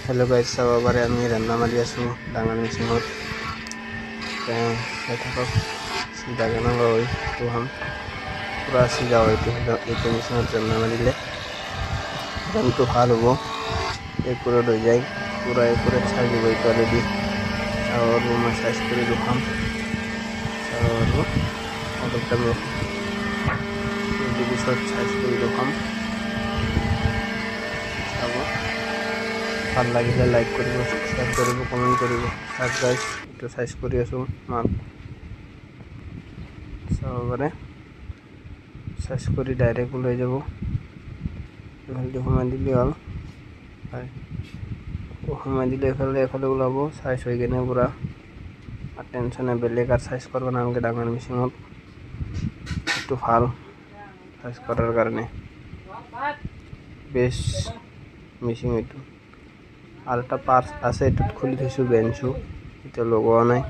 hello guys सब बारे आमी रान्ना मारि आसो डाঙर मेचिनत থাকক চিধা কেনেকুৱা হয় তো হাম পুৰা চিধা হয় এইটো মেচিনত ৰান্না মাৰিলে দামটো ভাল হ'ব একুৰেট হৈ যায় পুৰা একুৰেট চাই দিব এইটো ৰেডি আৰু মই সাইজ কৰি দেখাম আৰু অলপ টাইম পিছত সাইজ কৰি দেখাম চাব ভাল লাগিলে লাইক কৰিব শেয়াৰ কৰিব কমেন্ট কৰিব আৰু গাইস এটো সাইজ কৰি আছো মাল চাব পাৰে সাইজ কৰি ডাইৰেক্ট লৈ যাব এফালে সোমাই দিলে হ'ল হয় সোমাই দিলে এফালে ওলাব সাইজ হৈ গেনে পুৰা আৰ টেনশনে বেলেগ আৰ সাইজ কৰব নালগে ডাঙৰ মেচিনত একটু ভাল সাইজ কৰাৰ কাৰণে বেশ মেচিন এটো আৰ একটা পাৰ্টস আছে এটুত খুলি থৈছো বেঞ্চো এটা লগোৱা নাই